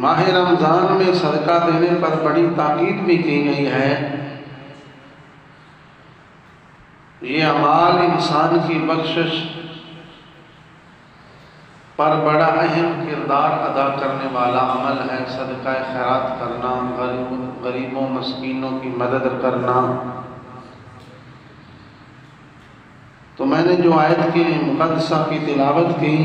ماہ رمضان میں صدقہ دینے پر بڑی تاکید بھی کی گئی ہے۔ یہ اعمال انسان کی بخشش پر بڑا اہم کردار ادا کرنے والا عمل ہے۔ صدقہ خیرات کرنا، غریبوں مسکینوں کی مدد کرنا۔ تو میں نے جو آیت کی مقدسہ کی تلاوت کی،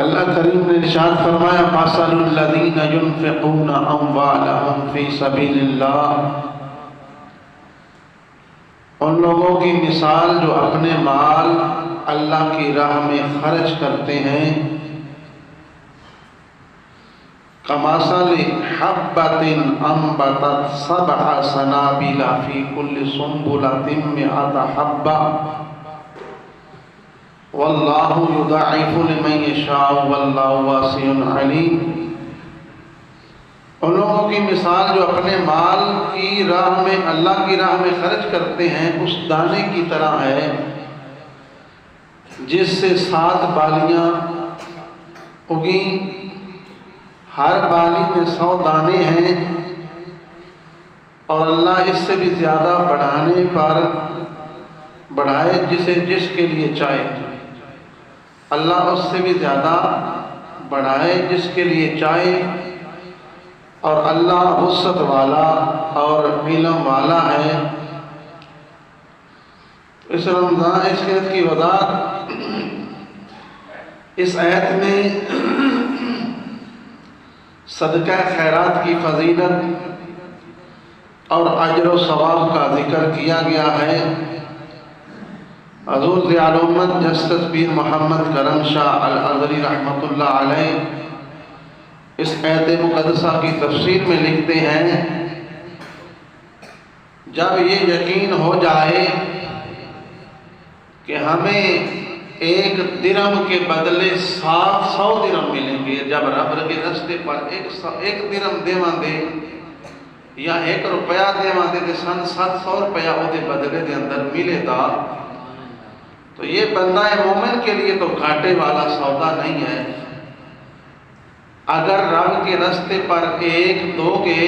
اللہ کریم نے ارشاد فرمایا مَثَلُ الَّذِينَ يُنْفِقُونَ أَمْوَالَهُمْ فِي سَبِيلِ اللَّهِ، ان لوگوں کی مثال جو اپنے مال اللہ کی راہ میں خرچ کرتے ہیں، كَمَثَلِ حَبَّةٍ أَنبَتَتْ سَبْعَ سَنَابِلَ فِي كُلِّ سُنبُلَةٍ مِّائَةُ حَبَّةٍ وَاللَّهُ يُضَاعِفُ لِمَن يَشَاءُ وَاللَّهُ وَاسِعٌ عَلِيمٌ۔ ان لوگوں کی مثال جو اپنے مال کی راہ میں اللہ کی راہ میں خرچ کرتے ہیں اس دانے کی طرح ہے جس سے 7 بالیاں اگیں، ہر بالی میں 100 دانے ہیں، اور اللہ اس سے بھی زیادہ بڑھانے پر بڑھائے جس کے لیے چاہے۔ اللہ اس سے بھی زیادہ بڑھائے جس کے لیے چاہے، اور اللہ وسعت والا اور علم والا ہے۔ اس رمضان اس آیت کی وضاحت اس آیت میں صدقہ خیرات کی فضیلت اور اجر و ثواب کا ذکر کیا گیا ہے۔ حضور ضیاء الامت جسد پیر محمد کرم شاہ الازہری رحمۃ اللہ علیہ اس آیت مقدسہ کی تفسیر میں لکھتے ہیں، جب یہ یقین ہو جائے کہ ہمیں 1 درہم کے بدلے 700 درہم ملیں گے، جب رب کے رستے پر 1 درہم دیواں دے یا 1 روپیہ دیواں دے تے سن 700 روپیہ وہ دے بدلے دے اندر ملے گا، تو یہ بندہ مومن کے لیے تو گھاٹے والا سودا نہیں ہے۔ اگر رب کے رستے پر 1 دو گے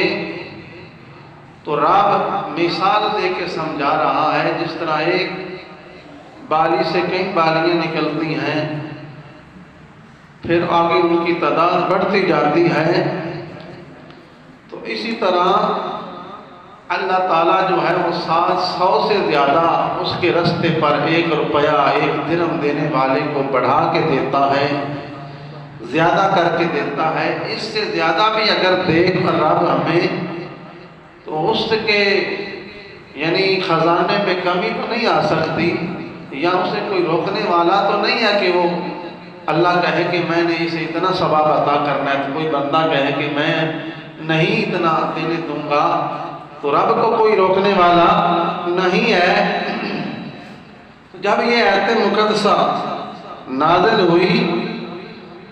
تو رب مثال دے کے سمجھا رہا ہے، جس طرح 1 بالی سے کئی بالیاں نکلتی ہیں، پھر آگے ان کی تعداد بڑھتی جاتی ہے، تو اسی طرح اللہ تعالیٰ جو ہے وہ 700 سے زیادہ اس کے رستے پر 1 روپیہ 1 درہم دینے والے کو بڑھا کے دیتا ہے، زیادہ کر کے دیتا ہے۔ اس سے زیادہ بھی اگر دے رب ہمیں تو اس کے یعنی خزانے میں کمی تو نہیں آ سکتی، یا اسے کوئی روکنے والا تو نہیں ہے کہ وہ اللہ کہے کہ میں نے اسے اتنا ثواب عطا کرنا ہے، تو کوئی بندہ کہے کہ میں نہیں اتنا دینے دوں گا، تو رب کو کوئی روکنے والا نہیں ہے۔ جب یہ آیت مقدسہ نازل ہوئی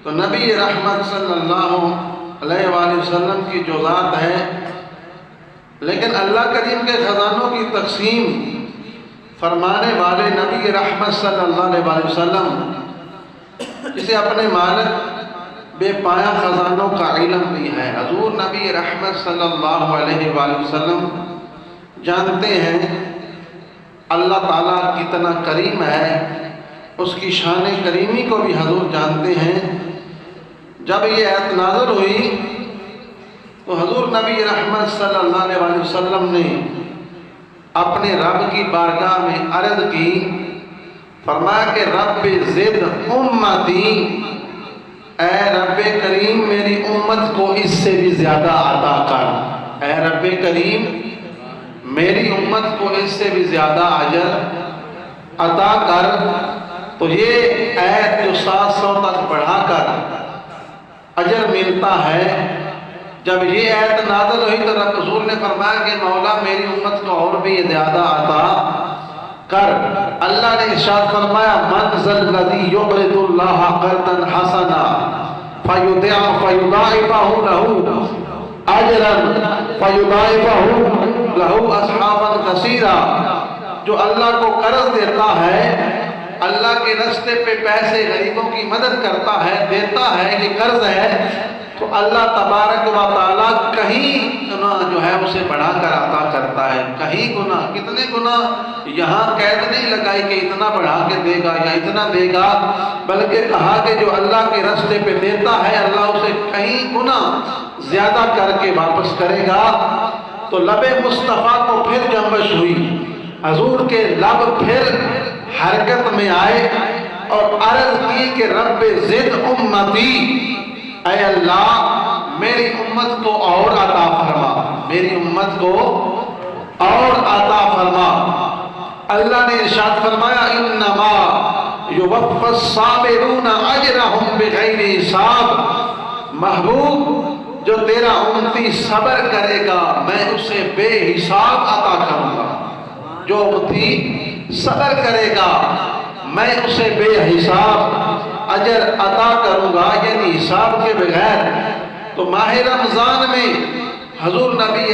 تو نبی رحمت صلی اللہ علیہ وآلہ وسلم کی جو ذات ہے، لیکن اللہ کریم کے خزانوں کی تقسیم فرمانے والے نبی رحمت صلی اللہ علیہ وآلہ وسلم، جسے اپنے مالک بے پایا خزانوں کا علم بھی ہے۔ حضور نبی رحمت صلی اللہ علیہ وآلہ وسلم جانتے ہیں اللہ تعالیٰ کتنا کریم ہے، اس کی شان کریمی کو بھی حضور جانتے ہیں۔ جب یہ آیت نازل ہوئی تو حضور نبی رحمت صلی اللہ علیہ وآلہ وسلم نے اپنے رب کی بارگاہ میں عرض کی، فرمایا کہ رب زد امتی، اے رب کریم میری امت کو اس سے بھی زیادہ عطا کر، اے رب کریم میری امت کو اس سے بھی زیادہ اجر عطا کر۔ تو یہ آیت جو 700 تک بڑھا کر اجر ملتا ہے، جب یہ آیت نازل ہوئی تو رسول نے فرمایا کہ مولا میری امت کو اور بھی زیادہ عطا کر۔ اللہ نے ارشاد فرمایا من ذا الذی یقرض اللہ قرضا حسنا فیضاعفہ لہ اجرا فیضاعفہ لہ اصحابا کثیرا، جو اللہ کو قرض دیتا ہے اللہ کے راستے پہ پیسے غریبوں کی مدد کرتا ہے، دیتا ہے، یہ قرض ہے، تو اللہ تبارک و تعالیٰ کہیں گناہ جو ہے اسے بڑھا کر عطا کرتا ہے۔ کہیں گناہ، کتنے گناہ، یہاں قید نہیں لگائی کہ اتنا بڑھا کے دے گا یا اتنا دے گا، بلکہ کہا کہ جو اللہ کے راستے پہ دیتا ہے اللہ اسے کہیں گناہ زیادہ کر کے واپس کرے گا۔ تو لب مصطفیٰ کو پھر جنبش ہوئی، حضور کے لب پھر حرکت میں آئے اور عرض کی کہ رب زد امتی، اے اللہ میری امت کو اور عطا فرما، میری امت کو اور عطا فرما۔ اللہ نے ارشاد فرمایا انما یوفی الصابرون اجرهم بغیر حساب، محبوب جو تیرا امتی صبر کرے گا میں اسے بے حساب عطا کروں گا، جو امتی صبر کرے گا میں اسے بے حساب اجر عطا کروں گا، یعنی حساب کے بغیر۔ تو ماہ رمضان میں حضور نبی